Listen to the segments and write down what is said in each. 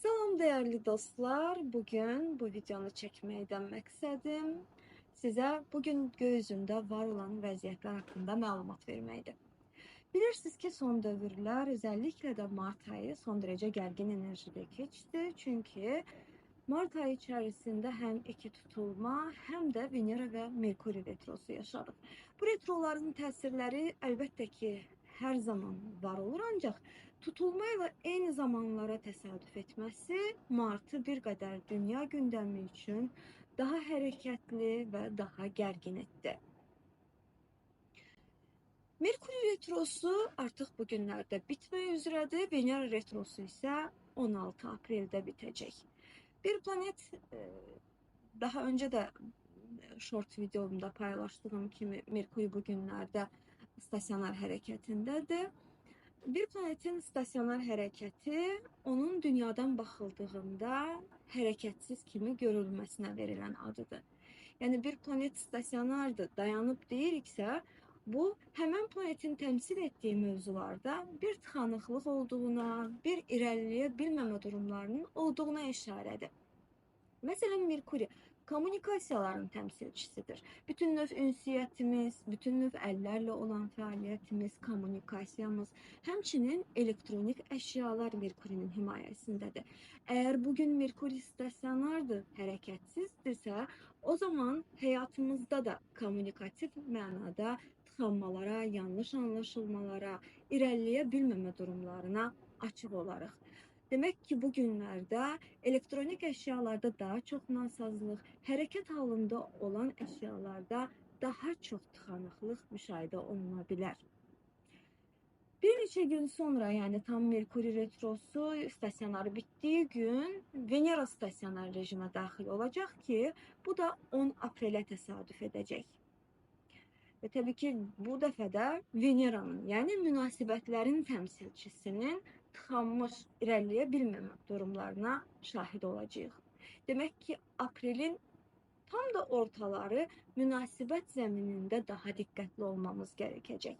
Salam değerli dostlar. Bugün bu videonu çekməkdən məqsədim sizə bugün göy üzündə var olan vəziyyətlər haqqında məlumat verməkdir. Bilirsiniz ki, son dövrlər, özellikle de Mart ayı son derece gergin enerjide keçdi. Çünkü Mart ayı içerisinde hem iki tutulma hem de Venera ve Merkuri retrosu yaşadık. Bu retroların təsirləri əlbəttə ki, her zaman var olur, ancaq tutulma ilə eyni zamanlara təsadüf etməsi Martı bir qədər dünya gündəmi üçün daha hərəkətli və daha gərgin etdi. Merkuri retrosu artıq bu günlərdə bitmək üzrədir. Venera retrosu isə 16 apreldə bitəcək. Bir planet daha önce de short videomda paylaştığım kimi Merkuri bu günlərdə stasionar hərəkətindədir. Bir planetin stasionar hərəkəti onun dünyadan baxıldığında hərəkətsiz kimi görülməsinə verilən adıdır. Yəni bir planet stasionardır, dayanıb deyiriksə, bu həmən planetin təmsil etdiyi mövzularda bir tıxanıqlıq olduğuna, bir irəliləyə bilməmə durumlarının olduğuna işarədir. Məsələn, Merkuri kommunikasiyaların təmsilçisidir. Bütün növ ünsiyyətimiz, bütün növ əllərlə olan fəaliyyətimiz, kommunikasiyamız, həmçinin elektronik əşyalar Merkurinin himayəsindədir. Əgər bugün Merkuri stasionardır, hərəkətsizdirsə, o zaman həyatımızda da kommunikativ mənada tıxanmalara, yanlış anlaşılmalara, irəliləyə bilməmə durumlarına açıq olarıq. Demek ki, bugünlerde elektronik eşyalarda daha çok nasazlıq, hərəkət halında olan eşyalarda daha çox tıxanıqlıq müşahidə oluna bilər. Bir neçə gün sonra, yani tam Merkuri retrosu stasionarı bittiği gün Venera stasionar rejimə daxil olacaq ki, bu da 10 aprelə təsadüf edəcək. Ve tabii ki, bu dəfə də Venera'nın, yəni münasibətlərin təmsilçisinin tıxanmış, irəliləyə bilməmə durumlarına şahid olacağıq. Demək ki, aprelin tam da ortaları münasibət zəminində daha diqqətli olmamız gerekecek.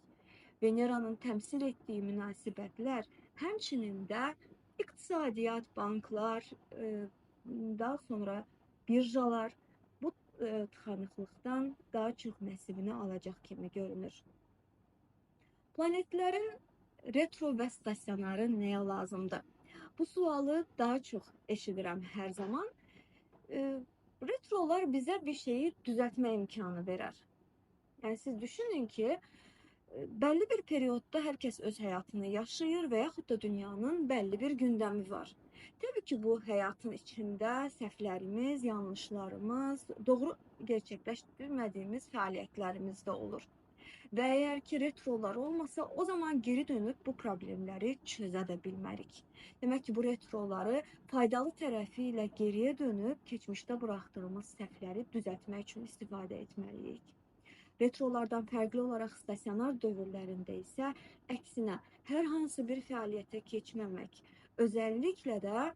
Venera'nın təmsil etdiyi münasibətlər, həmçinin də iqtisadiyyat, banklar, daha sonra birjalar bu tıxanıqlıqdan daha çox nəsibini alacaq kimi görünür. Planetlərin retro və stasionarı nəyə lazımdır? Bu sualı daha çox eşidirəm hər zaman. Retrolar bizə bir şeyi düzəltmə imkanı verər. Yəni siz düşünün ki, belli bir periyodda herkes öz hayatını yaşayır ve yaxud da dünyanın belli bir gündemi var. Tabii ki bu hayatın içinde səhvlərimiz, yanlışlarımız, doğru gerçekleştirmediğimiz fəaliyyətlərimiz de olur. Ve eğer ki retrolar olmasa o zaman geri dönüp bu problemleri çöze de bilmərik. Demek ki bu retroları faydalı tərəfi ilə geriye dönüp keçmişdə bıraktığımız səhvləri düzəltmək üçün istifadə etməliyik. Retrolardan fərqli olaraq stasionar dövrlərində isə əksinə hər hansı bir fəaliyyətə keçməmək, özəlliklə də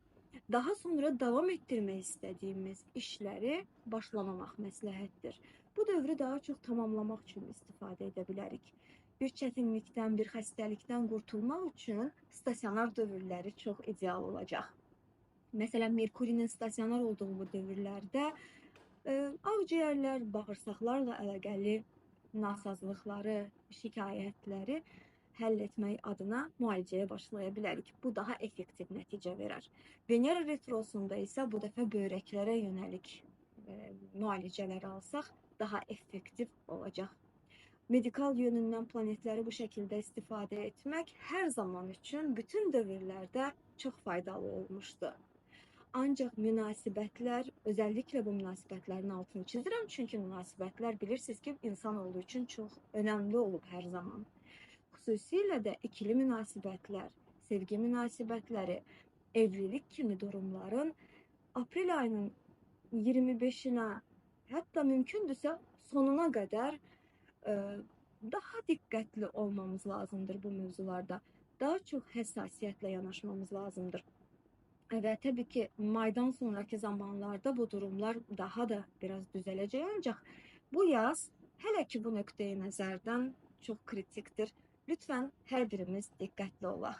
daha sonra davam etdirmək istədiyimiz işləri başlamamaq məsləhətdir. Bu dövrü daha çox tamamlamaq üçün istifadə edə bilərik. Bir çətinlikdən, bir xəstəlikdən qurtulmaq üçün stasionar dövrləri çox ideal olacaq. Məsələn, Merkurinin stasionar olduğu bu dövrlərdə ağciyərlər, bağırsaqlarla əlaqəli nasazlıqları, şikayətləri həll etmək adına müalicəyə başlaya bilərik. Bu daha effektiv nəticə verər. Venera retrosunda isə bu dəfə böbrəklərə yönəlik müalicələr alsaq daha effektiv olacaq. Medikal yönündən planetləri bu şəkildə istifadə etmək hər zaman üçün bütün dövrlərdə çox faydalı olmuşdu. Ancaq münasibətlər, özellikle bu münasibətlərin altını çizirəm, çünki münasibətlər bilirsiniz ki, insanoğlu üçün çox önemli olub hər zaman. Xüsusilə də ikili münasibətlər, sevgi münasibətləri, evlilik kimi durumların aprel ayının 25'ine, hətta mümkündürsə sonuna qədər daha diqqətli olmamız lazımdır bu mövzularda. Daha çox həssasiyyətlə yanaşmamız lazımdır. Ve tabii ki maydan sonraki zamanlarda bu durumlar daha da biraz düzelecek, ancak bu yaz hele ki bu nöqteyi nəzərdən çok kritiktir. Lütfen her birimiz dikkatli olaq.